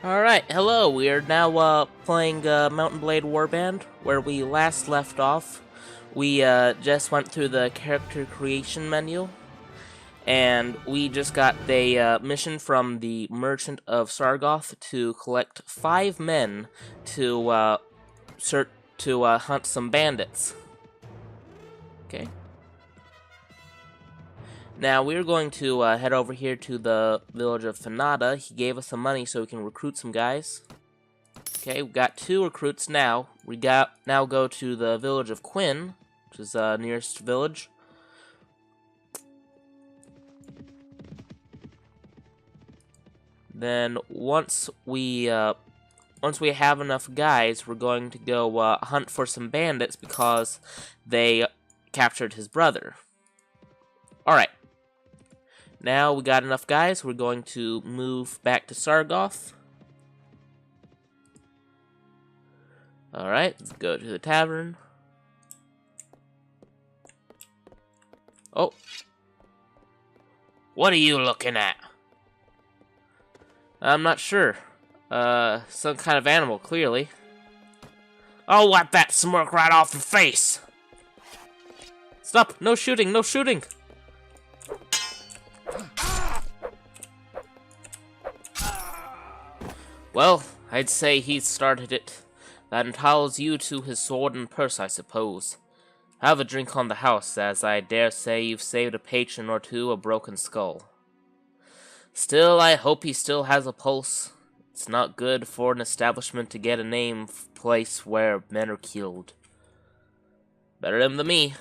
Alright, hello, we are now playing Mountain Blade Warband. Where we last left off, we just went through the character creation menu, and we just got the mission from the Merchant of Sargoth to collect 5 men to hunt some bandits. Okay. Now, we're going to head over here to the village of Fanada. He gave us some money so we can recruit some guys. Okay, we got 2 recruits now. We now go to the village of Quinn, which is the nearest village. Then once we have enough guys, we're going to go hunt for some bandits because they captured his brother. Alright. Now we got enough guys, we're going to move back to Sargoth. Alright, let's go to the tavern. Oh. What are you looking at? I'm not sure. Some kind of animal, clearly. I'll wipe that smirk right off your face! Stop! No shooting! No shooting! Well, I'd say he started it. That entitles you to his sword and purse, I suppose. Have a drink on the house, as I dare say you've saved a patron or two a broken skull. Still, I hope he still has a pulse. It's not good for an establishment to get a name place where men are killed. Better him than me.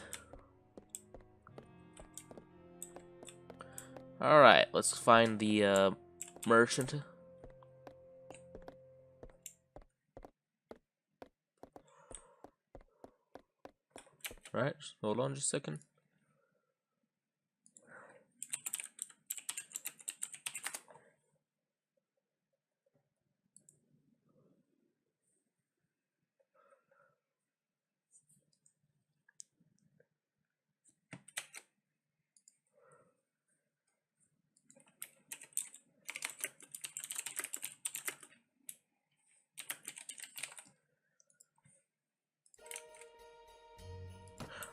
Alright, let's find the merchant. Alright, hold on just a second.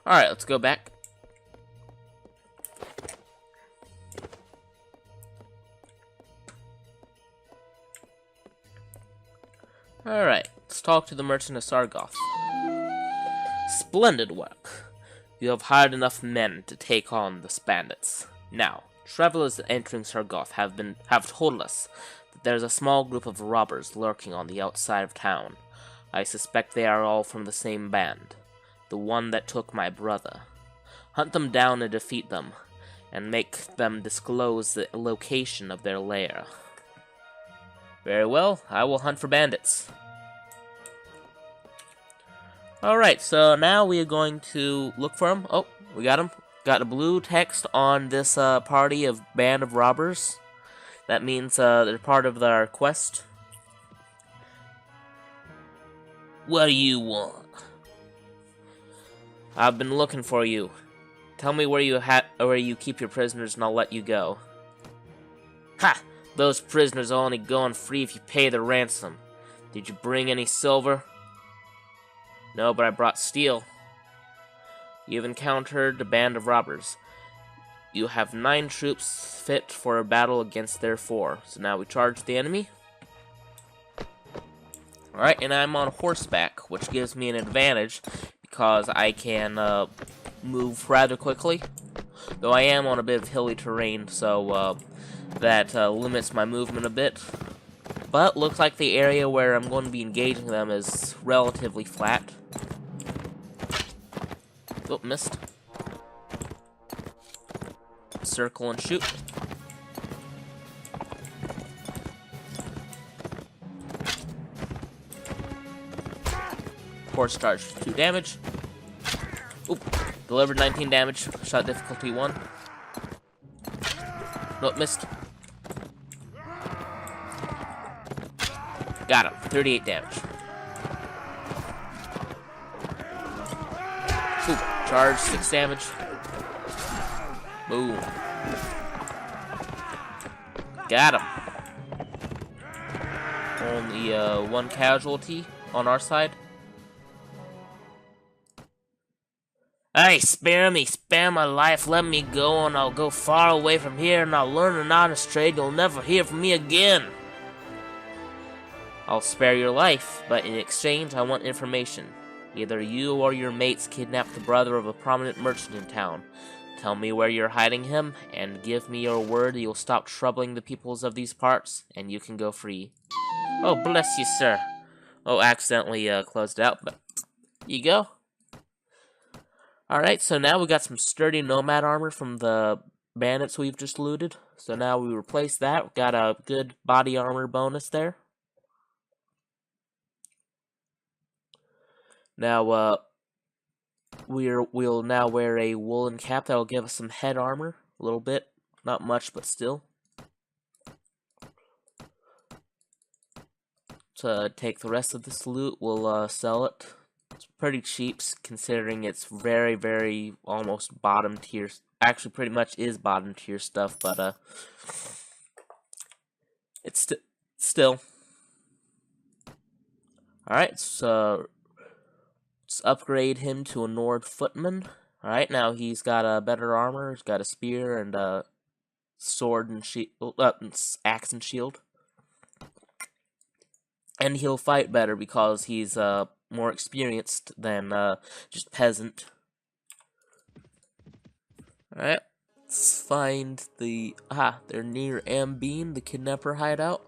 Alright, let's go back. Alright, let's talk to the Merchant of Sargoth. Splendid work. You have hired enough men to take on the bandits. Now, travelers entering Sargoth have told us that there's a small group of robbers lurking on the outside of town. I suspect they are all from the same band. The one that took my brother. Hunt them down and defeat them, and make them disclose the location of their lair. Very well, I will hunt for bandits. Alright, so now we are going to look for them. Oh, we got them. Got a blue text on this party of band of robbers. That means they're part of our quest. What do you want? I've been looking for you. Tell me where you keep your prisoners and I'll let you go. Ha! Those prisoners are only going free if you pay the ransom. Did you bring any silver? No, but I brought steel. You've encountered a band of robbers. You have 9 troops fit for a battle against their 4. So now we charge the enemy. Alright, and I'm on horseback, which gives me an advantage because I can move rather quickly. Though I am on a bit of hilly terrain, so that limits my movement a bit. But looks like the area where I'm going to be engaging them is relatively flat. Oh, missed. Circle and shoot. Horse charge, 2 damage. Oop, delivered 19 damage. Shot difficulty 1. Nope, missed. Got him, 38 damage. Oop, charge, 6 damage. Boom. Got him. Only one casualty on our side. Hey, spare me, spare my life, let me go, and I'll go far away from here, and I'll learn an honest trade. You'll never hear from me again. I'll spare your life, but in exchange, I want information. Either you or your mates kidnapped the brother of a prominent merchant in town. Tell me where you're hiding him, and give me your word you'll stop troubling the peoples of these parts, and you can go free. Oh, bless you, sir. Oh, accidentally closed out, but you go. Alright, so now we got some sturdy nomad armor from the bandits we've just looted. So now we replace that. We got a good body armor bonus there. Now, we'll now wear a woolen cap that will give us some head armor. A little bit. Not much, but still. To take the rest of this loot, we'll sell it. It's pretty cheap, considering it's very, very almost bottom tier. Actually, pretty much is bottom tier stuff, but it's still. Alright, so let's upgrade him to a Nord footman. Alright, now he's got a better armor. He's got a spear and a sword and shield, axe and shield. And he'll fight better because he's more experienced than just peasant. Alright, let's find the... they're near Ambeen, the kidnapper hideout.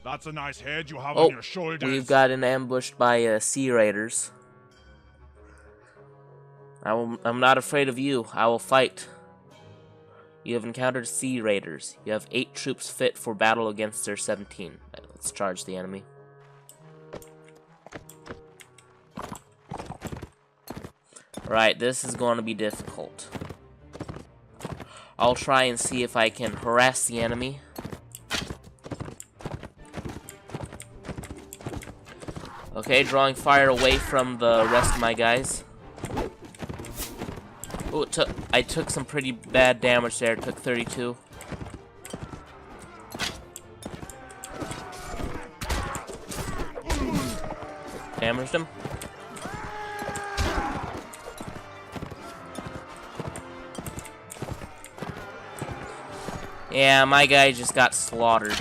That's a nice head you have on your shoulders. We've gotten ambushed by sea raiders. I'm not afraid of you. I will fight. You have encountered sea raiders. You have 8 troops fit for battle against their 17. Let's charge the enemy. Right, this is going to be difficult. I'll try and see if I can harass the enemy. Okay, drawing fire away from the rest of my guys. Oh, I took some pretty bad damage there. Took 32. Damaged him. Yeah, my guy just got slaughtered.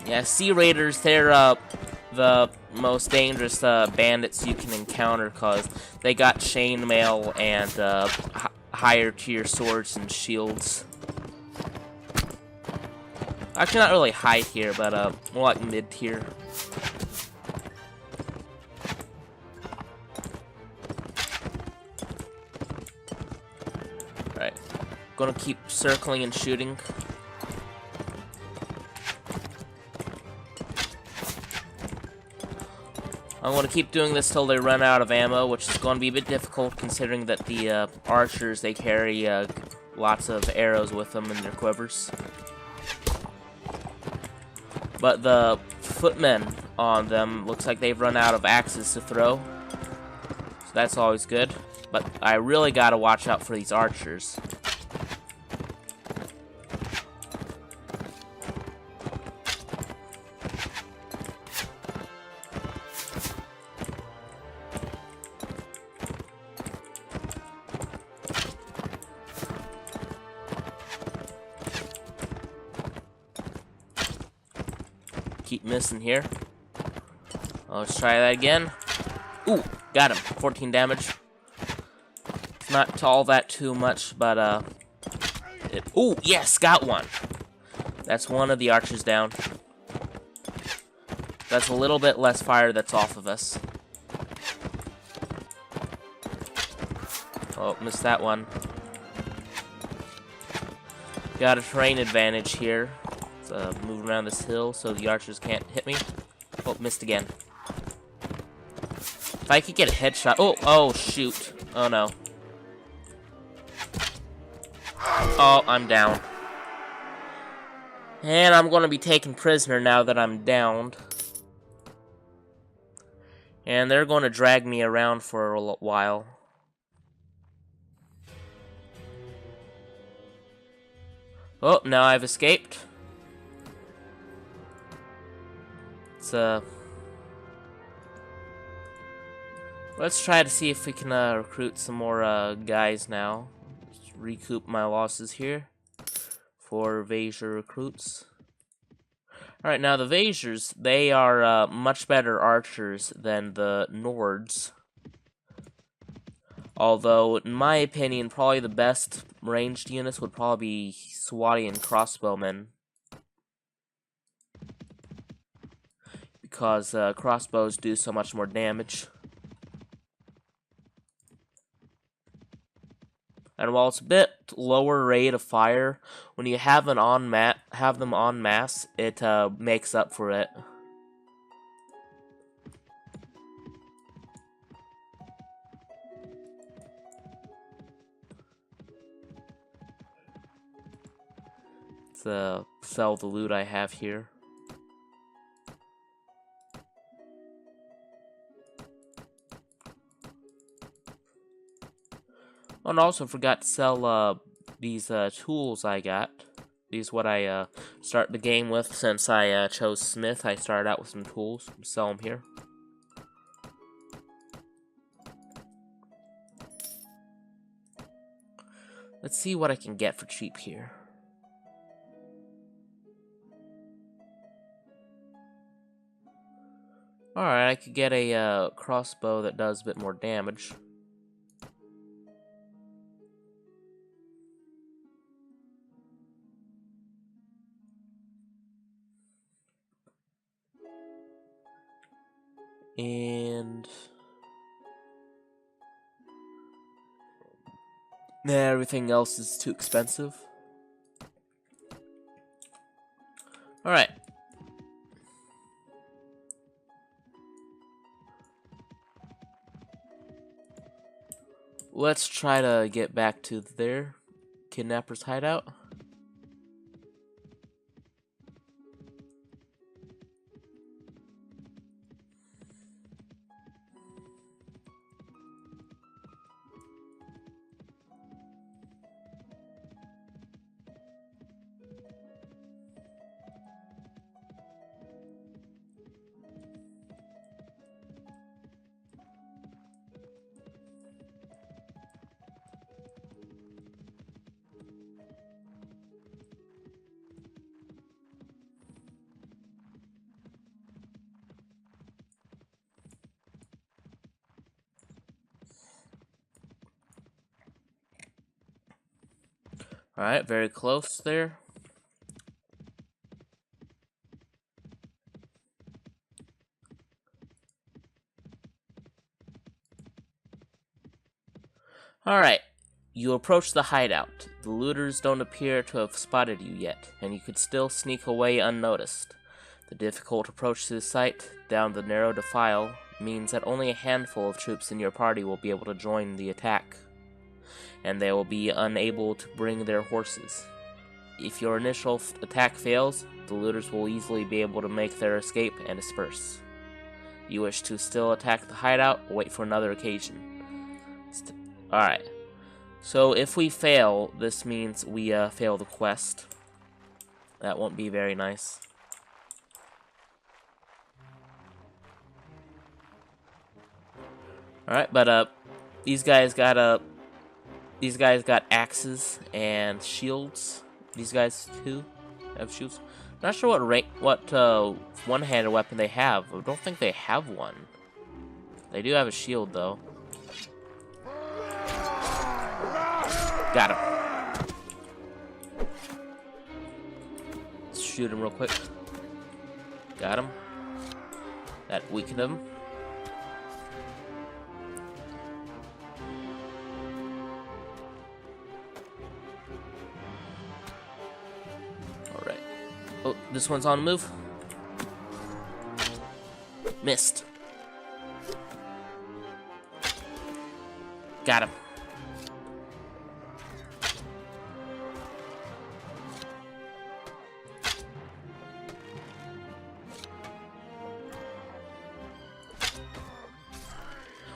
Yeah, sea raiders, they're the most dangerous bandits you can encounter because they got chainmail and higher tier swords and shields. Actually, not really high tier, but more like mid tier. Alright, gonna keep circling and shooting. I'm going to keep doing this till they run out of ammo, which is going to be a bit difficult considering that the archers, they carry lots of arrows with them in their quivers. But the footmen on them, looks like they've run out of axes to throw. So that's always good. But I really got to watch out for these archers. Keep missing here. Let's try that again. Ooh, got him. 14 damage. It's not all that too much, but ooh, yes, got one. That's one of the archers down. That's a little bit less fire that's off of us. Oh, missed that one. Got a terrain advantage here. Moving around this hill so the archers can't hit me. Oh, missed again. If I could get a headshot. Oh, shoot. Oh, no. Oh, I'm down. And I'm going to be taken prisoner now that I'm downed. And they're going to drag me around for a while. Oh, now I've escaped. Let's try to see if we can recruit some more guys now. Let's recoup my losses here for Vaser recruits. Alright, now the Vasers, they are much better archers than the Nords. Although, in my opinion, probably the best ranged units would probably be Swatian crossbowmen. Because crossbows do so much more damage. And while it's a bit lower rate of fire, when you have them en masse, it makes up for it. Let's sell the loot I have here. Oh, and also forgot to sell these tools I got. These what I start the game with. Since I chose Smith, I started out with some tools. Sell them here. Let's see what I can get for cheap here. Alright, I could get a crossbow that does a bit more damage. And everything else is too expensive. Alright. Let's try to get back to their kidnapper's hideout. Alright, very close there. Alright, you approach the hideout. The looters don't appear to have spotted you yet, and you could still sneak away unnoticed. The difficult approach to the site, down the narrow defile, means that only a handful of troops in your party will be able to join the attack, and they will be unable to bring their horses. If your initial attack fails, the looters will easily be able to make their escape and disperse. You wish to still attack the hideout, or wait for another occasion. Alright, so if we fail, this means we fail the quest. That won't be very nice. Alright, but these guys got axes and shields. These guys too have shields. Not sure what one-handed weapon they have. I don't think they have one. They do have a shield though. Got him. Let's shoot him real quick. Got him. That weakened him. Alright. Oh, this one's on the move. Missed. Got him.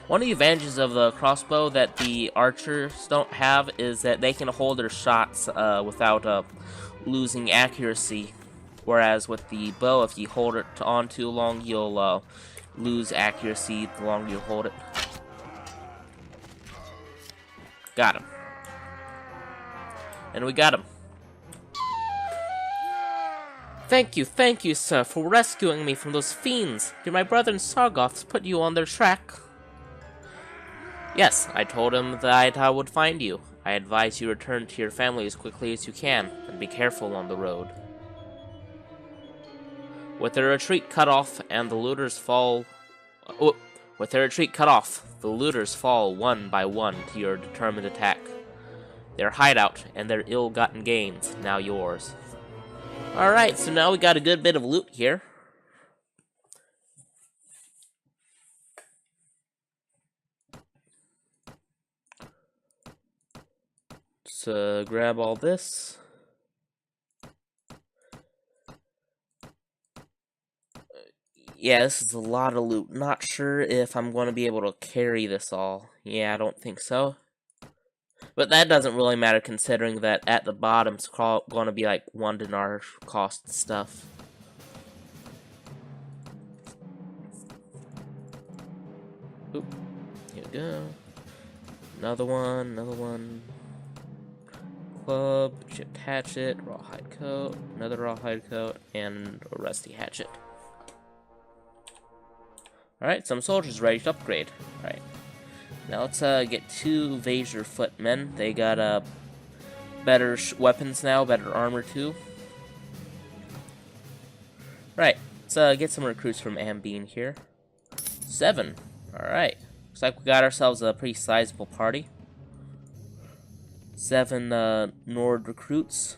One of the advantages of the crossbow that the archers don't have is that they can hold their shots without losing accuracy. Whereas with the bow, if you hold it on too long, you'll lose accuracy the longer you hold it. Got him. And we got him. Thank you, sir, for rescuing me from those fiends. Did my brother and Sargoths put you on their track? Yes, I told him that I would find you. I advise you return to your family as quickly as you can, and be careful on the road. With their retreat cut off and the looters fall... with their retreat cut off, the looters fall one by one to your determined attack. Their hideout and their ill-gotten gains, now yours. Alright, so now we got a good bit of loot here. Let's grab all this. Yeah, this is a lot of loot. Not sure if I'm going to be able to carry this all. Yeah, I don't think so. But that doesn't really matter considering that at the bottom's going to be like 1 dinar cost stuff. Oop. Here we go. Another one. Club, chipped hatchet, rawhide coat, another rawhide coat, and a rusty hatchet. Alright, some soldiers ready to upgrade. Alright. Now let's get 2 Vaser footmen. They got better weapons now, better armor too. Right, let's get some recruits from Ambeen here. 7. Alright. Looks like we got ourselves a pretty sizable party. 7 Nord recruits.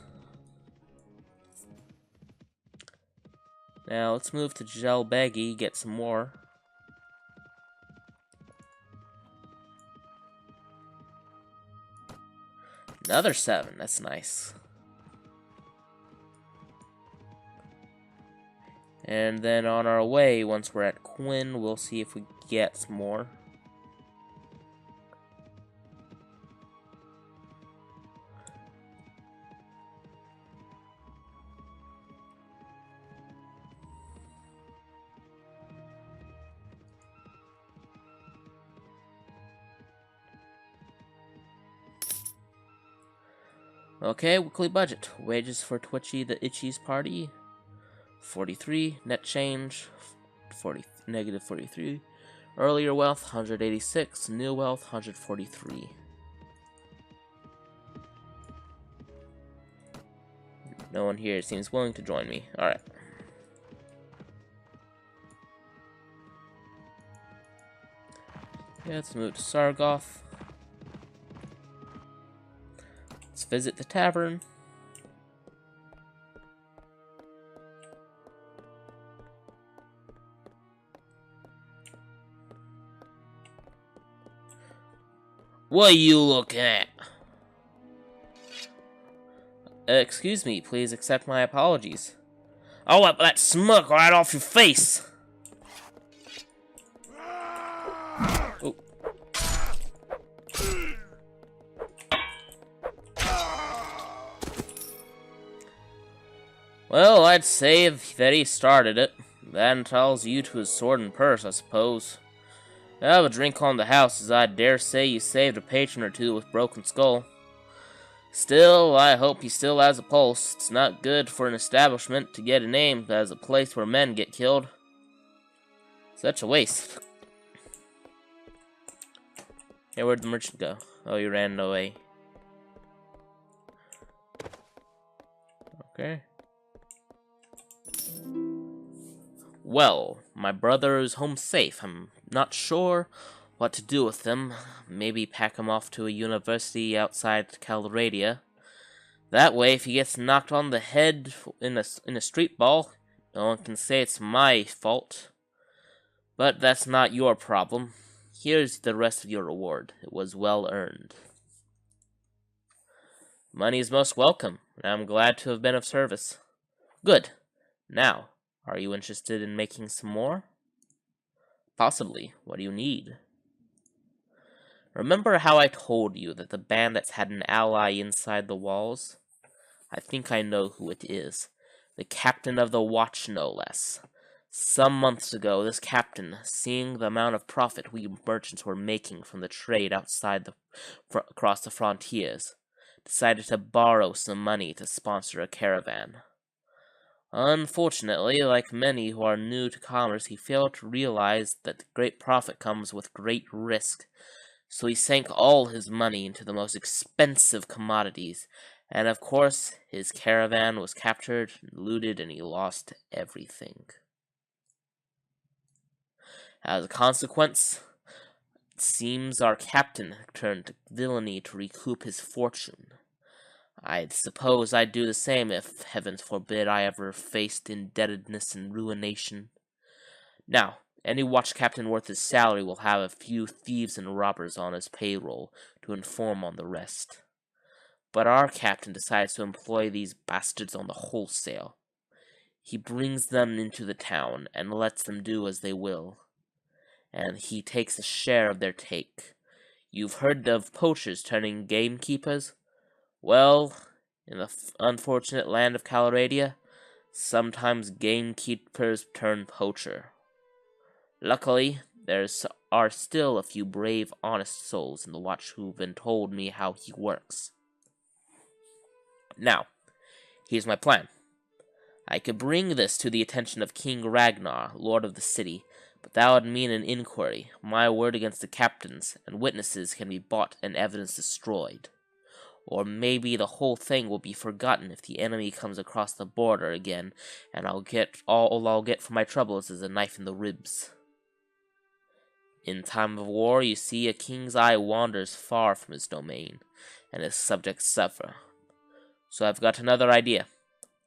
Now let's move to Jelbegi, get some more. Another 7, that's nice. And then on our way, once we're at Quinn, we'll see if we get some more. Okay, weekly budget. Wages for Twitchy the Itchy's party, 43. Net change, negative 43. Earlier wealth, 186. New wealth, 143. No one here seems willing to join me. Alright. Yeah, let's move to Sargoth. Let's visit the tavern. What are you looking at? Excuse me, please accept my apologies. I'll wipe that smirk right off your face. Oh. Well, I'd say that he started it. That entitles you to his sword and purse, I suppose. Have a drink on the house, as I dare say you saved a patron or two with Broken Skull. Still, I hope he still has a pulse. It's not good for an establishment to get a name as a place where men get killed. Such a waste. Hey, where'd the merchant go? Oh, he ran away. Okay. Well, my brother is home safe. I'm not sure what to do with him. Maybe pack him off to a university outside Calradia. That way, if he gets knocked on the head in a street ball, no one can say it's my fault. But that's not your problem. Here's the rest of your reward. It was well earned. Money is most welcome, and I'm glad to have been of service. Good. Now, are you interested in making some more? Possibly. What do you need? Remember how I told you that the bandits had an ally inside the walls? I think I know who it is. The captain of the watch, no less. Some months ago, this captain, seeing the amount of profit we merchants were making from the trade across the frontiers, decided to borrow some money to sponsor a caravan. Unfortunately, like many who are new to commerce, he failed to realize that great profit comes with great risk. So he sank all his money into the most expensive commodities, and of course, his caravan was captured and looted, and he lost everything. As a consequence, it seems our captain turned to villainy to recoup his fortune. I suppose I'd do the same if, heavens forbid, I ever faced indebtedness and ruination. Now, any watch captain worth his salary will have a few thieves and robbers on his payroll to inform on the rest. But our captain decides to employ these bastards on the wholesale. He brings them into the town and lets them do as they will. And he takes a share of their take. You've heard of poachers turning gamekeepers? Well, in the unfortunate land of Calradia, sometimes gamekeepers turn poacher. Luckily, there are still a few brave, honest souls in the watch who've been told me how he works. Now, here's my plan. I could bring this to the attention of King Ragnar, lord of the city, but that would mean an inquiry, my word against the captain's, and witnesses can be bought and evidence destroyed. Or maybe the whole thing will be forgotten if the enemy comes across the border again, and all I'll get for my troubles is a knife in the ribs. In time of war, you see, a king's eye wanders far from his domain, and his subjects suffer. So I've got another idea.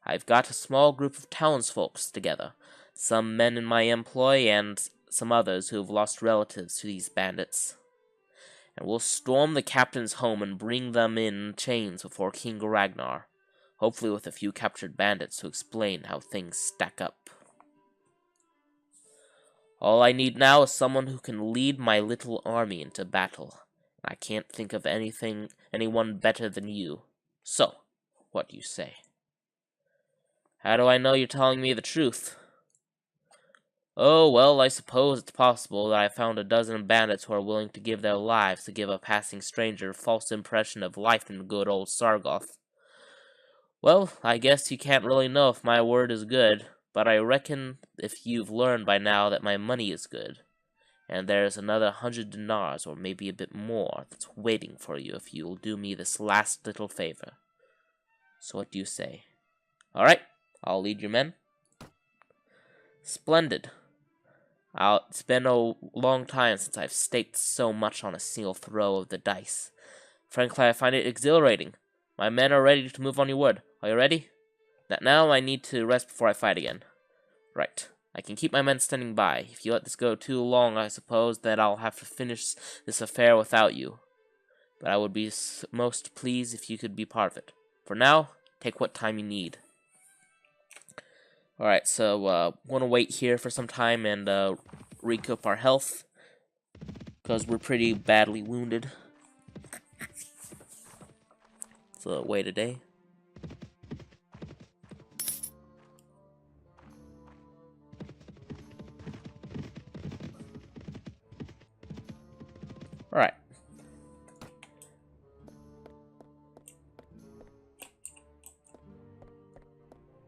I've got a small group of townsfolk together, some men in my employ and some others who have lost relatives to these bandits. And we'll storm the captain's home and bring them in chains before King Ragnar, hopefully with a few captured bandits to explain how things stack up. All I need now is someone who can lead my little army into battle. I can't think of anyone better than you. So, what do you say? How do I know you're telling me the truth? Oh, well, I suppose it's possible that I found a dozen bandits who are willing to give their lives to give a passing stranger a false impression of life in good old Sargoth. Well, I guess you can't really know if my word is good, but I reckon if you've learned by now that my money is good, and there's another 100 dinars, or maybe a bit more, that's waiting for you if you'll do me this last little favor. So what do you say? Alright, I'll lead your men. Splendid. It's been a long time since I've staked so much on a single throw of the dice. Frankly, I find it exhilarating. My men are ready to move on your word. Are you ready? Now I need to rest before I fight again. Right. I can keep my men standing by. If you let this go too long, I suppose that I'll have to finish this affair without you. But I would be most pleased if you could be part of it. For now, take what time you need. Alright, so we're going to wait here for some time and recoup our health, because we're pretty badly wounded. So wait a day. Alright.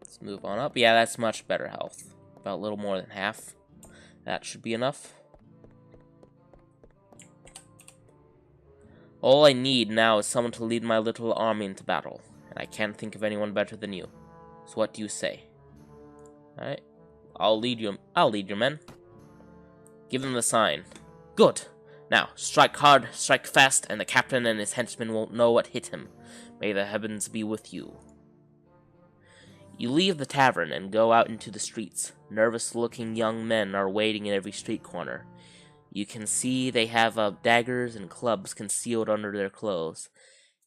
Let's move on up. Yeah, that's much better health. About a little more than half. That should be enough. All I need now is someone to lead my little army into battle, and I can't think of anyone better than you. So what do you say? Alright. I'll lead your men. Give them the sign. Good. Now, strike hard, strike fast, and the captain and his henchmen won't know what hit him. May the heavens be with you. You leave the tavern and go out into the streets. Nervous-looking young men are waiting in every street corner. You can see they have daggers and clubs concealed under their clothes,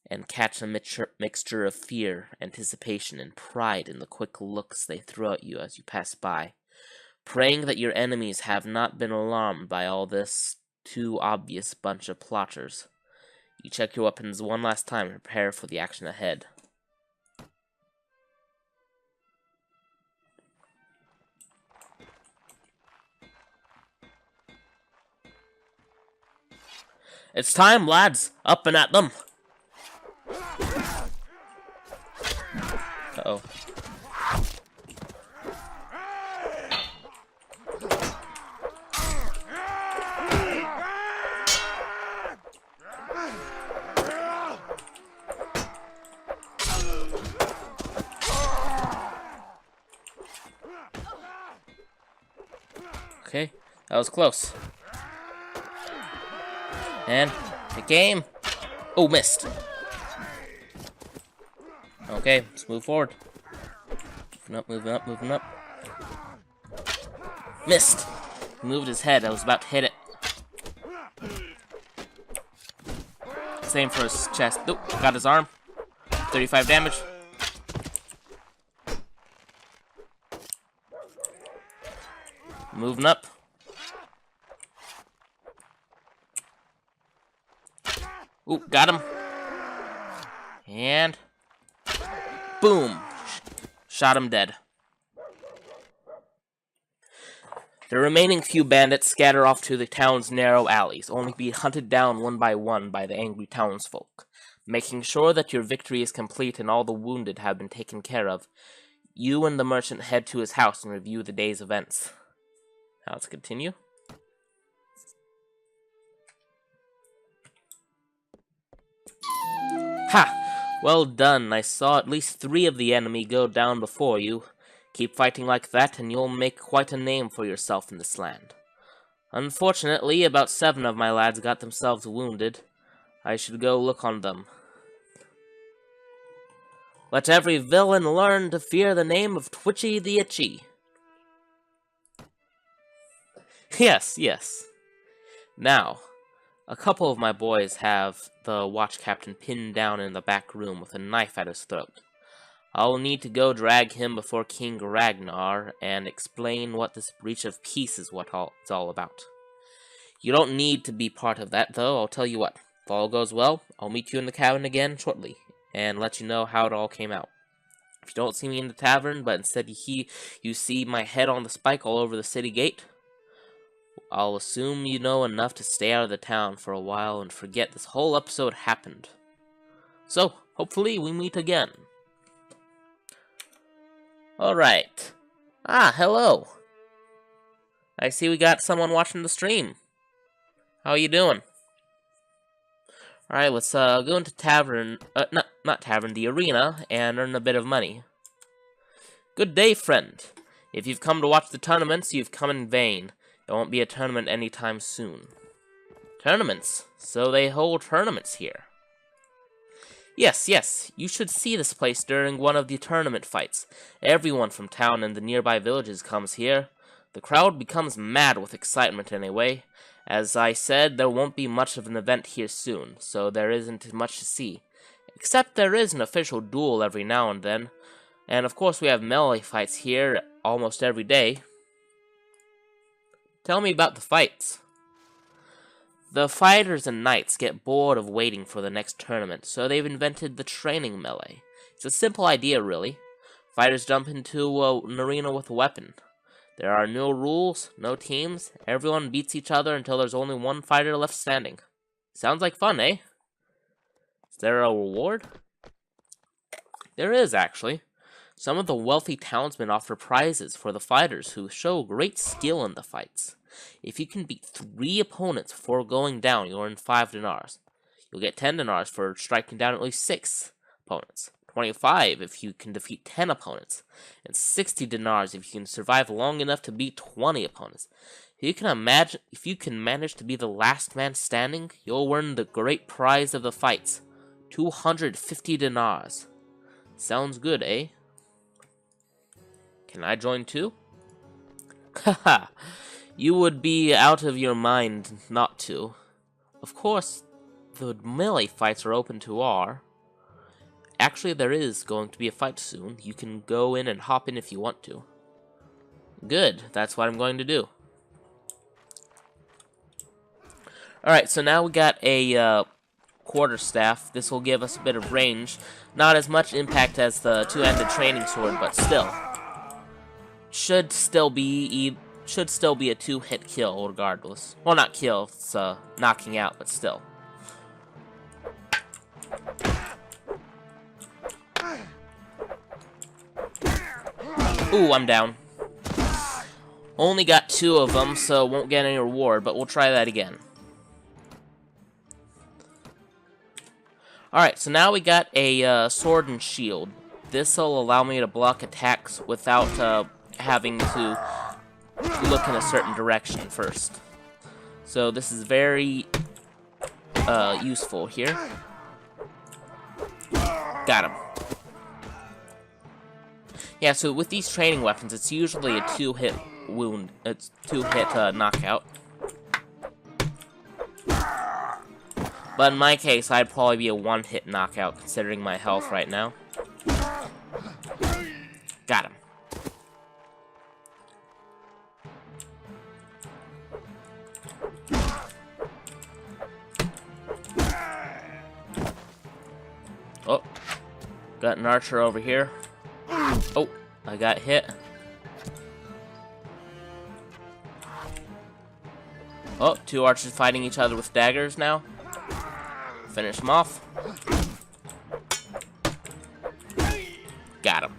and catch a mixture of fear, anticipation, and pride in the quick looks they throw at you as you pass by, praying that your enemies have not been alarmed by all this too obvious bunch of plotters. You check your weapons one last time and prepare for the action ahead. It's time, lads! Up and at them! Uh-oh. Okay, that was close. And the game. Oh, missed. Okay, let's move forward. Moving up, moving up, moving up. Missed. He moved his head. I was about to hit it. Same for his chest. Nope, got his arm. 35 damage. Moving up. Ooh, got him. And boom. Shot him dead. The remaining few bandits scatter off to the town's narrow alleys, only to be hunted down one by the angry townsfolk. Making sure that your victory is complete and all the wounded have been taken care of, you and the merchant head to his house and review the day's events. Now let's continue. Ha! Well done. I saw at least 3 of the enemy go down before you. Keep fighting like that and you'll make quite a name for yourself in this land. Unfortunately, about 7 of my lads got themselves wounded. I should go look on them. Let every villain learn to fear the name of Twitchy the Itchy. Yes, yes. Now, a couple of my boys have the watch captain pinned down in the back room with a knife at his throat. I'll need to go drag him before King Ragnar and explain what this breach of peace is it's all about. You don't need to be part of that, though. I'll tell you what. If all goes well, I'll meet you in the cabin again shortly and let you know how it all came out. If you don't see me in the tavern, but instead you see my head on the spike all over the city gate, I'll assume you know enough to stay out of the town for a while and forget this whole episode happened. So, hopefully we meet again. Alright. Ah, hello. I see we got someone watching the stream. How you doing? Alright, let's go into tavern, not tavern, the arena, and earn a bit of money. Good day, friend. If you've come to watch the tournaments, you've come in vain. There won't be a tournament anytime soon. Tournaments? So they hold tournaments here. Yes, yes, you should see this place during one of the tournament fights. Everyone from town and the nearby villages comes here. The crowd becomes mad with excitement anyway. As I said, there won't be much of an event here soon, so there isn't much to see. Except there is an official duel every now and then. And of course we have melee fights here almost every day. Tell me about the fights. The fighters and knights get bored of waiting for the next tournament, so they've invented the training melee. It's a simple idea, really. Fighters jump into an arena with a weapon. There are no rules, no teams. Everyone beats each other until there's only one fighter left standing. Sounds like fun, eh? Is there a reward? There is, actually. Some of the wealthy townsmen offer prizes for the fighters who show great skill in the fights. If you can beat 3 opponents before going down, you'll earn 5 dinars. You'll get 10 dinars for striking down at least 6 opponents. 25 if you can defeat 10 opponents. And 60 dinars if you can survive long enough to beat 20 opponents. If you can manage to be the last man standing, you'll win the great prize of the fights. 250 dinars. Sounds good, eh? Can I join too? Haha. You would be out of your mind not to. Of course, the melee fights are open to all. Actually, there is going to be a fight soon. You can go in and hop in if you want to. Good, that's what I'm going to do. Alright, so now we got a quarterstaff. This will give us a bit of range. Not as much impact as the two-handed training sword, but still. Should still be a 2-hit kill regardless. Well, not kill, it's knocking out, but still. Ooh, I'm down. Only got 2 of them, so won't get any reward, but we'll try that again. Alright, so now we got a sword and shield. This'll allow me to block attacks without having to look in a certain direction first. So this is very useful here. Got him. Yeah, so with these training weapons, it's usually a 2-hit wound. It's 2-hit knockout. But in my case, I'd probably be a 1-hit knockout, considering my health right now. Got him. Oh, got an archer over here. Oh, I got hit. Oh, 2 archers fighting each other with daggers now. Finish them off. Got him.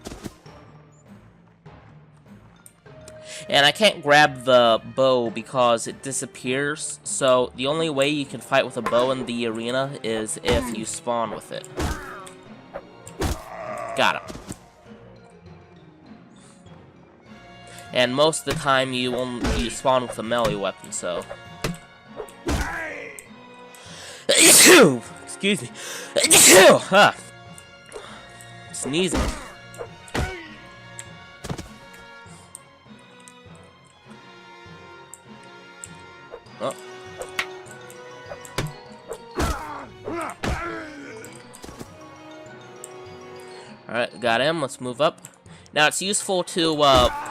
And I can't grab the bow because it disappears, so the only way you can fight with a bow in the arena is if you spawn with it. Got him. And most of the time you spawn with a melee weapon, so... Excuse me. Sneezing. Oh. Alright, got him. Let's move up. Now, it's useful to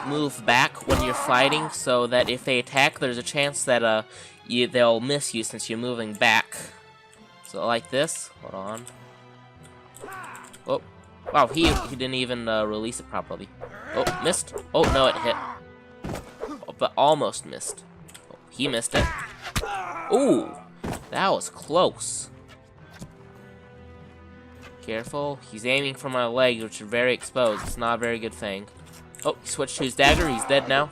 move back when you're fighting, so that if they attack, there's a chance that they'll miss you since you're moving back. So, like this. Hold on. Oh. Wow, he didn't even release it properly. Oh, missed. Oh, no, it hit. Oh, but almost missed. Oh, he missed it. Ooh, that was close. Careful. He's aiming for my legs, which are very exposed. It's not a very good thing. Oh, he switched to his dagger. He's dead now.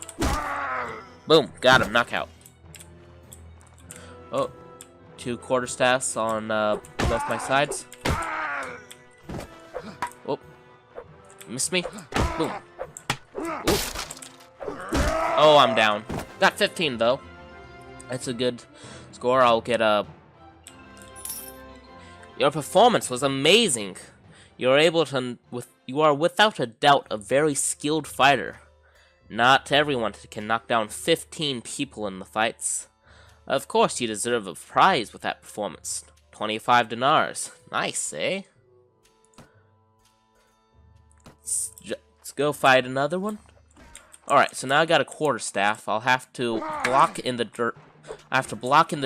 Boom. Got him. Knockout. Oh, 2 quarterstaffs on both my sides. Oh, missed me. Boom. Ooh. Oh, I'm down. Got 15 though. That's a good score. I'll get a... Your performance was amazing. You are without a doubt a very skilled fighter. Not everyone can knock down 15 people in the fights. Of course, you deserve a prize with that performance. 25 dinars. Nice, eh? Let's go fight another one. Alright, so now I got a quarterstaff. I'll have to block in the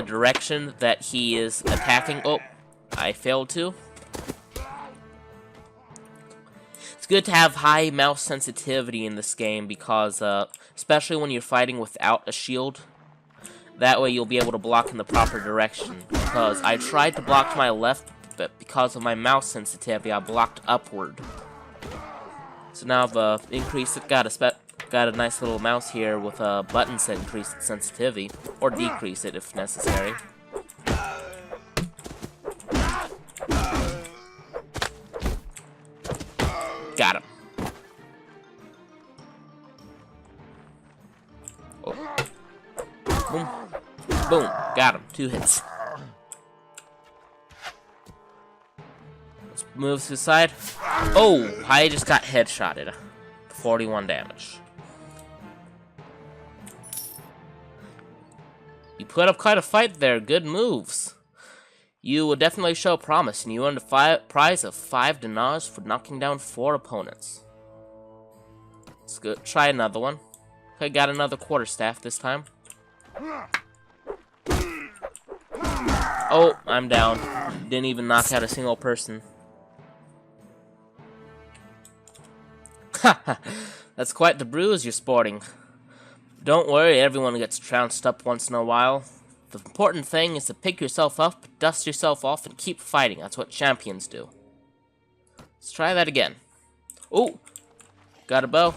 direction that he is attacking. Oh, I failed to. It's good to have high mouse sensitivity in this game because, especially when you're fighting without a shield, that way you'll be able to block in the proper direction. Because I tried to block to my left, but because of my mouse sensitivity, I blocked upward. So now I've increased it. Got a nice little mouse here with buttons that increase its sensitivity, or decrease it if necessary. Got him. Oh. Boom. Boom. Got him. 2 hits. Let's move to the side. Oh, I just got headshotted. 41 damage. You put up quite a fight there. Good moves. You will definitely show promise, and you earned a prize of 5 dinars for knocking down 4 opponents. Let's go try another one. Okay, got another quarterstaff this time. Oh, I'm down. Didn't even knock out a single person. Haha, that's quite the bruise you're sporting. Don't worry, everyone gets trounced up once in a while. The important thing is to pick yourself up, dust yourself off, and keep fighting. That's what champions do. Let's try that again. Oh, got a bow.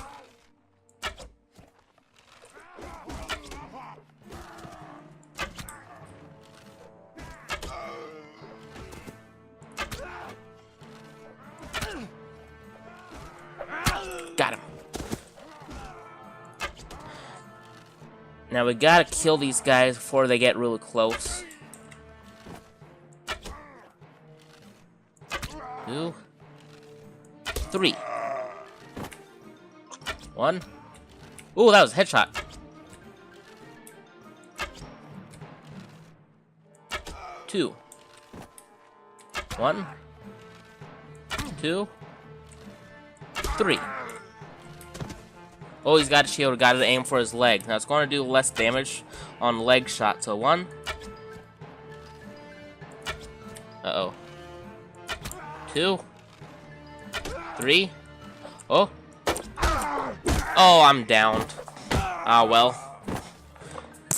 Now we gotta kill these guys before they get really close. 2, 3. 1. Ooh, that was a headshot. 2. 1. 2. 3. Oh, he's got a shield. Got to aim for his leg. Now it's going to do less damage on leg shot. So 1. Uh-oh. 2. 3. Oh. Oh, I'm downed. Ah, well.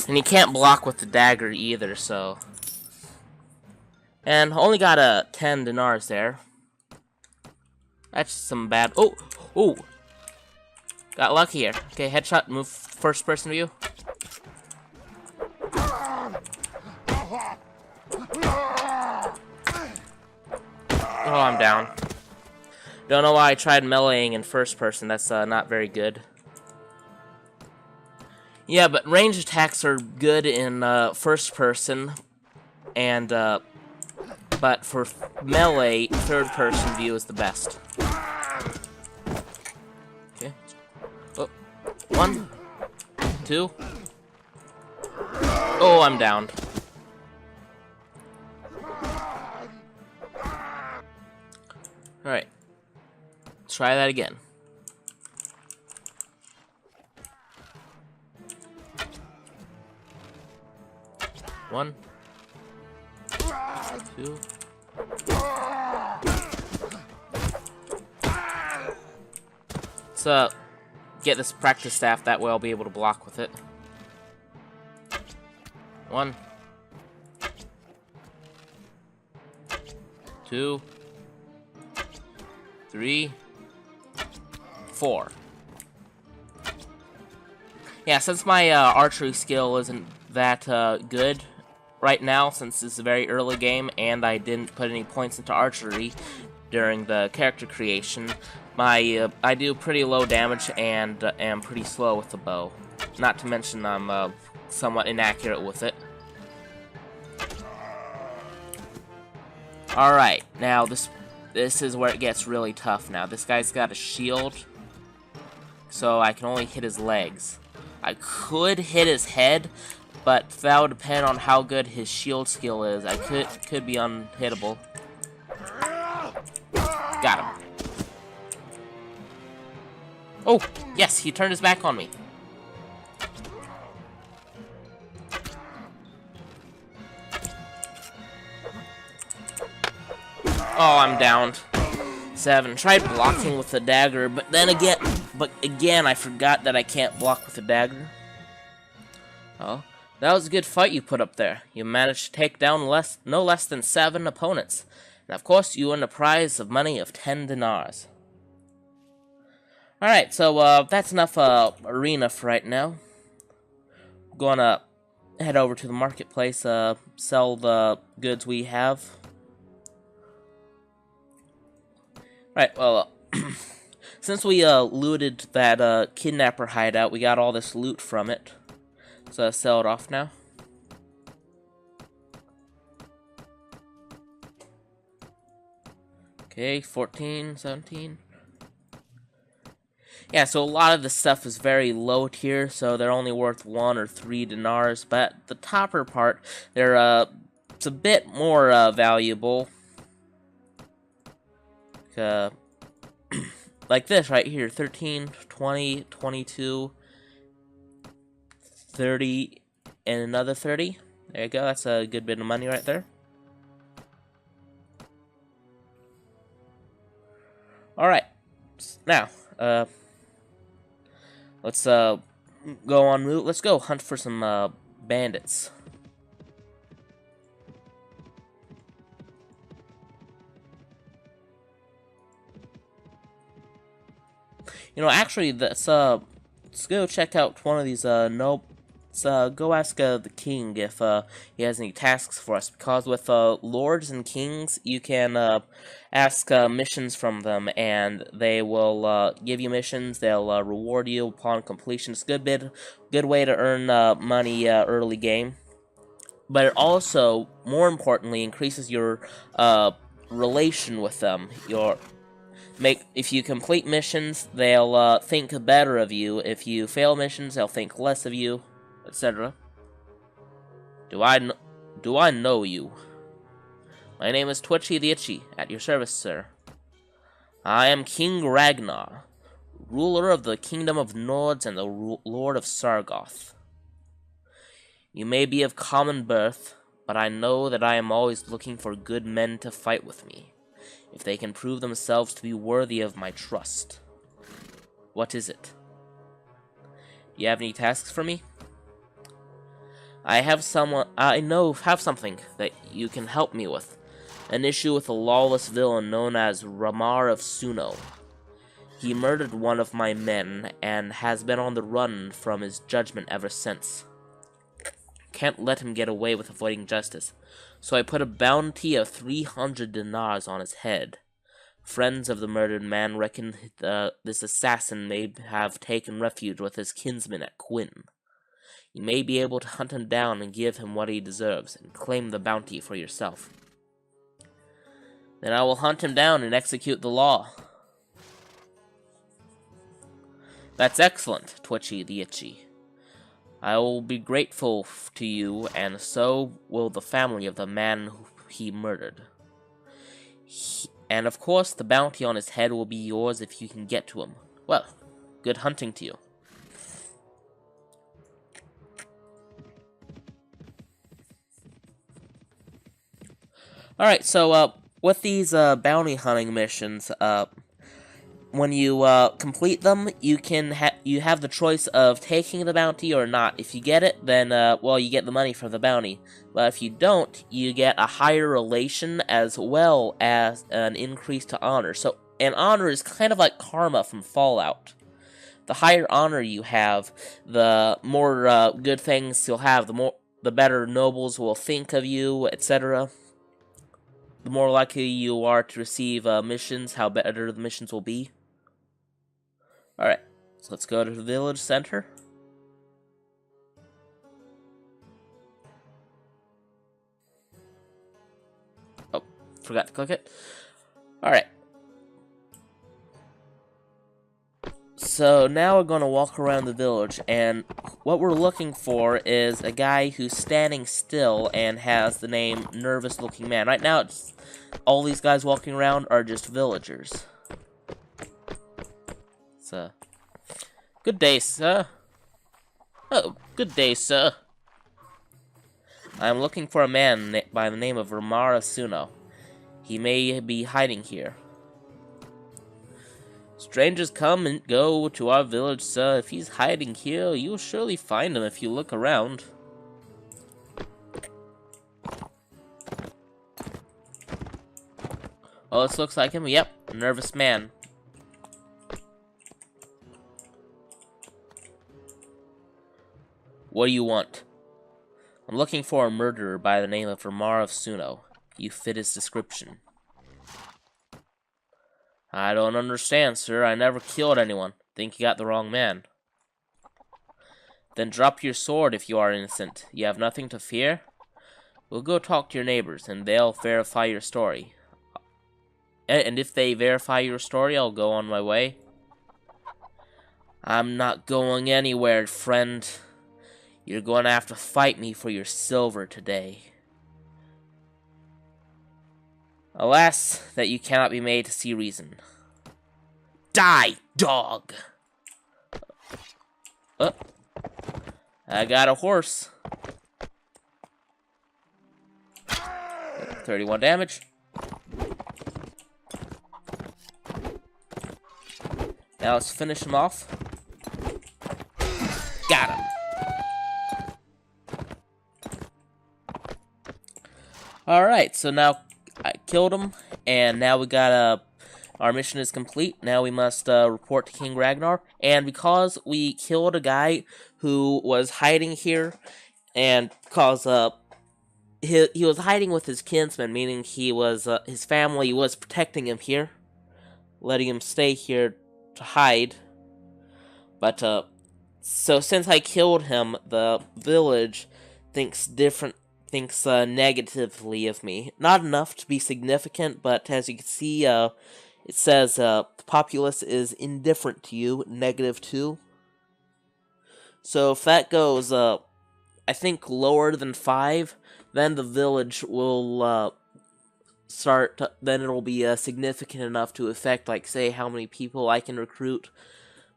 And he can't block with the dagger either, so. And only got a 10 dinars there. That's some bad. Oh! Oh! Got lucky here. Okay, headshot, move first person view. Oh, I'm down. Don't know why I tried meleeing in first person. That's not very good. Yeah, but range attacks are good in first person, and but for melee, third person view is the best. Okay. Oh, 1, 2. Oh, I'm downed. All right. Try that again. One, 2. Let's get this practice staff, that way I'll be able to block with it. 1, 2, 3, 4. Yeah, since my archery skill isn't that good right now, since this is a very early game and I didn't put any points into archery during the character creation, I do pretty low damage and am pretty slow with the bow. Not to mention I'm somewhat inaccurate with it. Alright, now this is where it gets really tough now. This guy's got a shield, so I can only hit his legs. I could hit his head, but that would depend on how good his shield skill is. I could be unhittable. Got him. Oh, yes, he turned his back on me. Oh, I'm downed. 7. Tried blocking with the dagger, but again, I forgot that I can't block with the dagger. Oh, that was a good fight you put up there. You managed to take down no less than 7 opponents. And of course, you won a prize of money of 10 dinars. Alright, so that's enough arena for right now. I'm gonna head over to the marketplace, sell the goods we have. Right, well, since we looted that kidnapper hideout, we got all this loot from it. So sell it off now. Okay, 14, 17. Yeah, so a lot of the stuff is very low tier, so they're only worth 1 or 3 dinars. But the topper part, it's a bit more valuable. Like this right here, 13, 20, 22, 30, and another 30. There you go, that's a good bit of money right there. Alright, now, let's go on route. Let's go hunt for some bandits. You know, actually, let's go check out one of these go ask the king if he has any tasks for us. Because with lords and kings, you can ask missions from them, and they will give you missions. They'll reward you upon completion. It's a good way to earn money early game. But it also, more importantly, increases your relation with them. If you complete missions, they'll think better of you. If you fail missions, they'll think less of you, etc. Do I know you? My name is Twitchy the Itchy, at your service, sir. I am King Ragnar, ruler of the Kingdom of Nords and the Lord of Sargoth. You may be of common birth, but I know that I am always looking for good men to fight with me, if they can prove themselves to be worthy of my trust. What is it? Do you have any tasks for me? I have something that you can help me with. An issue with a lawless villain known as Ramar of Suno. He murdered one of my men and has been on the run from his judgment ever since. Can't let him get away with avoiding justice, so I put a bounty of 300 dinars on his head. Friends of the murdered man reckon this assassin may have taken refuge with his kinsman at Quinn. You may be able to hunt him down and give him what he deserves, and claim the bounty for yourself. Then I will hunt him down and execute the law. That's excellent, Twitchy the Itchy. I will be grateful to you, and so will the family of the man who he murdered. And of course, the bounty on his head will be yours if you can get to him. Well, good hunting to you. Alright, so, with these, bounty hunting missions, when you, complete them, you have the choice of taking the bounty or not. If you get it, then, well, you get the money for the bounty. But if you don't, you get a higher relation as well as an increase to honor. So, an honor is kind of like karma from Fallout. The higher honor you have, the more, good things you'll have, the better nobles will think of you, etc. The more likely you are to receive missions, how better the missions will be. Alright, so let's go to the village center. Oh, forgot to click it. Alright. So now we're going to walk around the village, and what we're looking for is a guy who's standing still and has the name Nervous Looking Man. Right now, all these guys walking around are just villagers. So, good day, sir. Oh, good day, sir. I'm looking for a man by the name of Ramar Suno. He may be hiding here. Strangers come and go to our village, sir. If he's hiding here, you'll surely find him if you look around. Oh, this looks like him. Yep, a nervous man. What do you want? I'm looking for a murderer by the name of Ramar of Suno. You fit his description. I don't understand, sir. I never killed anyone. Think you got the wrong man. Then drop your sword if you are innocent. You have nothing to fear? We'll go talk to your neighbors, and they'll verify your story. And if they verify your story, I'll go on my way. I'm not going anywhere, friend. You're going to have to fight me for your silver today. Alas, that you cannot be made to see reason. Die, dog! I got a horse. 31 damage. Now let's finish him off. Got him. Alright, so now I killed him, and now we gotta Our mission is complete. Now we must report to King Ragnar. And because we killed a guy who was hiding here, and because he was hiding with his kinsman, meaning he was his family was protecting him here, letting him stay here to hide. But so since I killed him, the village thinks negatively of me. Not enough to be significant, but as you can see, it says the populace is indifferent to you, -2. So if that goes, I think lower than 5, then the village will then it'll be significant enough to affect, like, say, how many people I can recruit.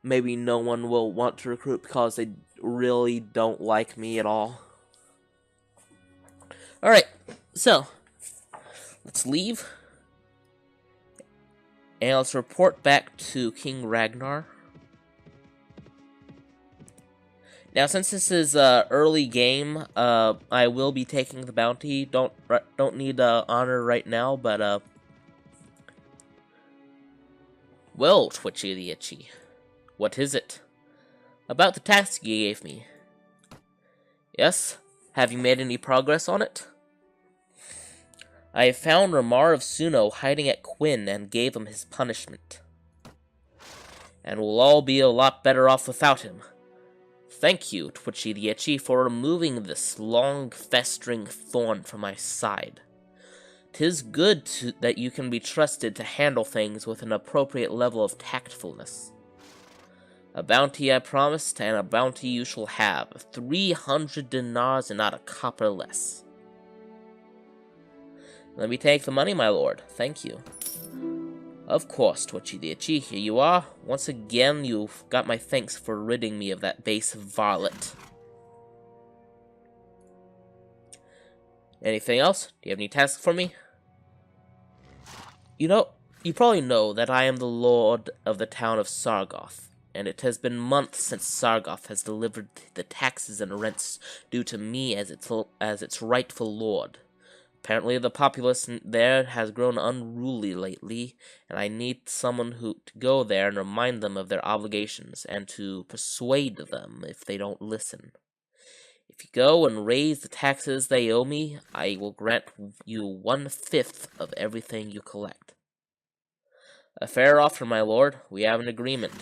Maybe no one will want to recruit because they really don't like me at all. Alright, so let's leave. And let's report back to King Ragnar. Now, since this is early game, I will be taking the bounty. Don't need honor right now, but well, Twitchy the Itchy, what is it? About the task you gave me. Yes? Have you made any progress on it? I found Ramar of Suno hiding at Quinn and gave him his punishment. And we'll all be a lot better off without him. Thank you, Twitchy the Itchy, for removing this long, festering thorn from my side. 'Tis good that you can be trusted to handle things with an appropriate level of tactfulness. A bounty I promised, and a bounty you shall have. 300 dinars and not a copper less. Let me take the money, my lord. Thank you. Of course, Twitchy the Itchy, here you are. Once again, you've got my thanks for ridding me of that base varlet. Anything else? Do you have any tasks for me? You probably know that I am the lord of the town of Sargoth, and it has been months since Sargoth has delivered the taxes and rents due to me as its rightful lord. Apparently, the populace there has grown unruly lately, and I need someone to go there and remind them of their obligations, and to persuade them if they don't listen. If you go and raise the taxes they owe me, I will grant you 1/5 of everything you collect. A fair offer, my lord. We have an agreement.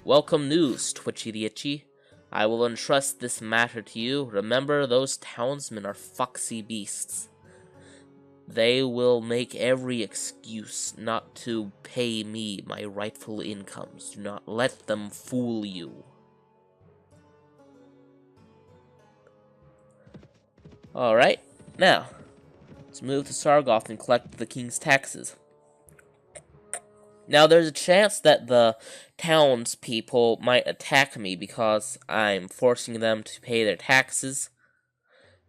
Welcome news, Twitchy the Itchy. I will entrust this matter to you. Remember, those townsmen are foxy beasts. They will make every excuse not to pay me my rightful incomes. Do not let them fool you. Alright, now, let's move to Sargoth and collect the king's taxes. Now, there's a chance that the townspeople might attack me because I'm forcing them to pay their taxes.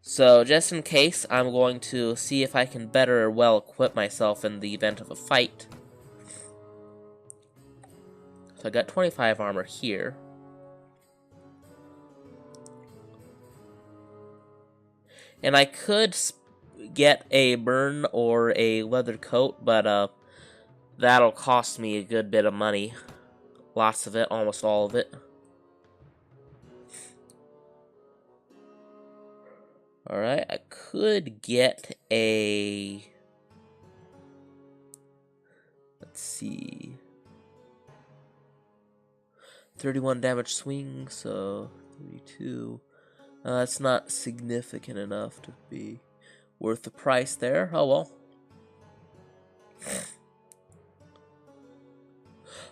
So, just in case, I'm going to see if I can better well-equip myself in the event of a fight. So, I got 25 armor here. And I could get a burn or a leather coat, but, that'll cost me a good bit of money. Lots of it, almost all of it. Alright, I could get a... Let's see... 31 damage swing, so 32. That's not significant enough to be worth the price there. Oh well.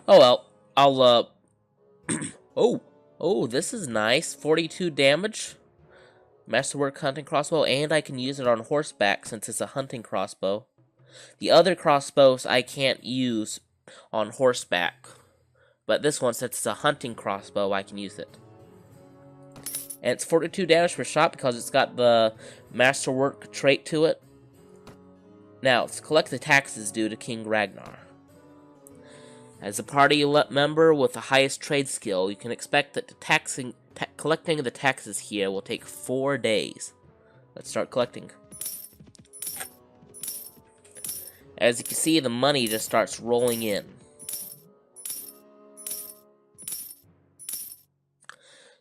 Oh well, I'll, oh, this is nice. 42 damage. Masterwork hunting crossbow, and I can use it on horseback since it's a hunting crossbow. The other crossbows I can't use on horseback, but this one, since it's a hunting crossbow, I can use it. And it's 42 damage per shot because it's got the Masterwork trait to it. Now, let's collect the taxes due to King Ragnar. As a party member with the highest trade skill, you can expect that collecting the taxes here will take 4 days. Let's start collecting. As you can see, the money just starts rolling in.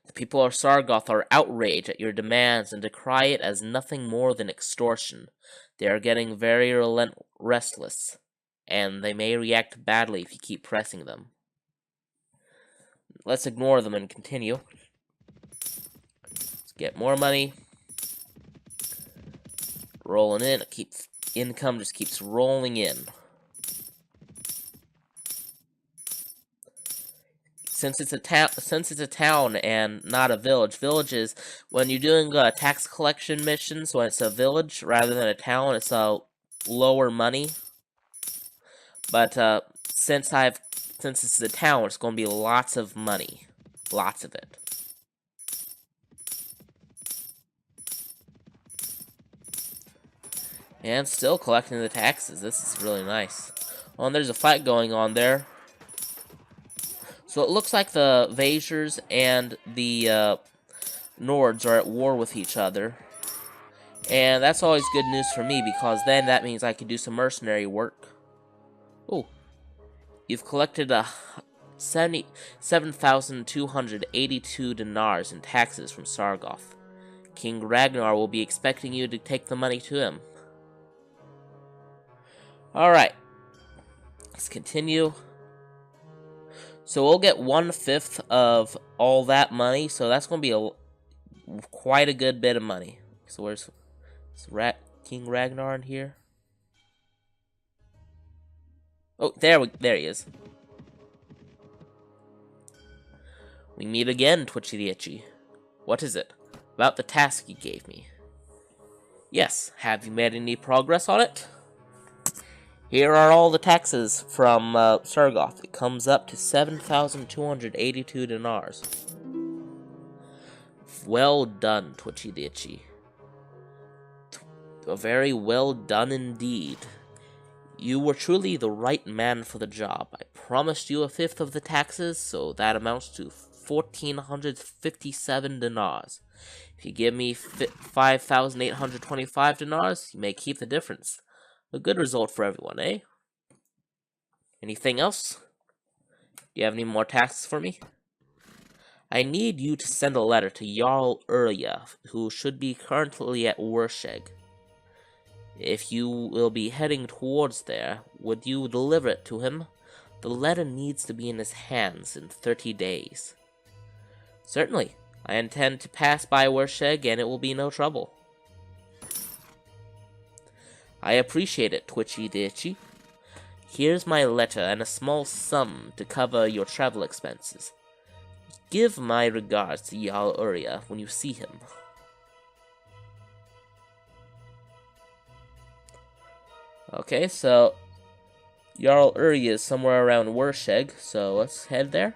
The people of Sargoth are outraged at your demands and decry it as nothing more than extortion. They are getting very restless, and they may react badly if you keep pressing them. Let's ignore them and continue. Let's get more money. Rolling in. Income just keeps rolling in. Since it's a town and not a village, villages, when you're doing tax collection missions, when it's a village rather than a town, it's lower money. But since it's a town, it's going to be lots of money, lots of it. And still collecting the taxes. This is really nice. Oh, and there's a fight going on there. So it looks like the Vazers and the Nords are at war with each other. And that's always good news for me, because then that means I can do some mercenary work. Oh. You've collected 7,282 dinars in taxes from Sargoth. King Ragnar will be expecting you to take the money to him. Alright. Let's continue. So we'll get 1/5 of all that money, so that's going to be quite a good bit of money. So where's King Ragnar in here? Oh, there he is. We meet again, Twitchy the Itchy. What is it? About the task you gave me. Yes, have you made any progress on it? Here are all the taxes from Sargoth. It comes up to 7,282 dinars. Well done, Twitchy the Itchy. Very well done indeed. You were truly the right man for the job. I promised you 1/5 of the taxes, so that amounts to 1,457 dinars. If you give me 5,825 dinars, you may keep the difference. A good result for everyone, eh? Anything else? Do you have any more tasks for me? I need you to send a letter to Jarl Urya, who should be currently at Warsheg. If you will be heading towards there, would you deliver it to him? The letter needs to be in his hands in 30 days. Certainly. I intend to pass by Warsheg, and it will be no trouble. I appreciate it, Twitchy the Itchy. Here's my letter and a small sum to cover your travel expenses. Give my regards to Jarl Urya when you see him. Okay, so Jarl Urya is somewhere around Warsheg, so let's head there.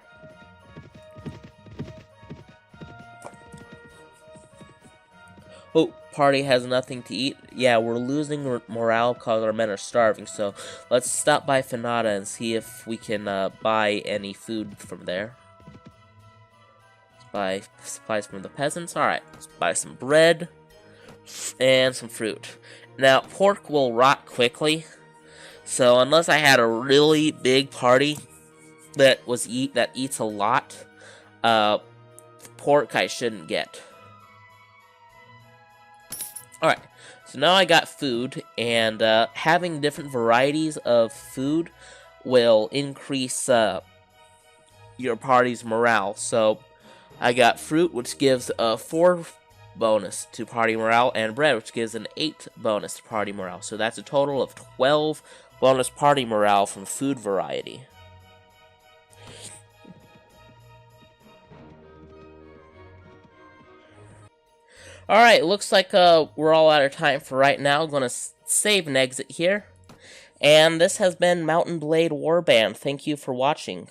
Oh, party has nothing to eat. Yeah, we're losing morale because our men are starving, so let's stop by Finata and see if we can buy any food from there. Let's buy supplies from the peasants. Alright, let's buy some bread and some fruit. Now, pork will rot quickly, so unless I had a really big party that eats a lot, pork I shouldn't get. Alright, so now I got food, and having different varieties of food will increase your party's morale. So I got fruit, which gives a 4 bonus to party morale, and bread, which gives an 8 bonus to party morale. So that's a total of 12 bonus party morale from food variety. Alright, looks like we're all out of time for right now. I'm gonna save and exit here. And this has been Mountain Blade Warband. Thank you for watching.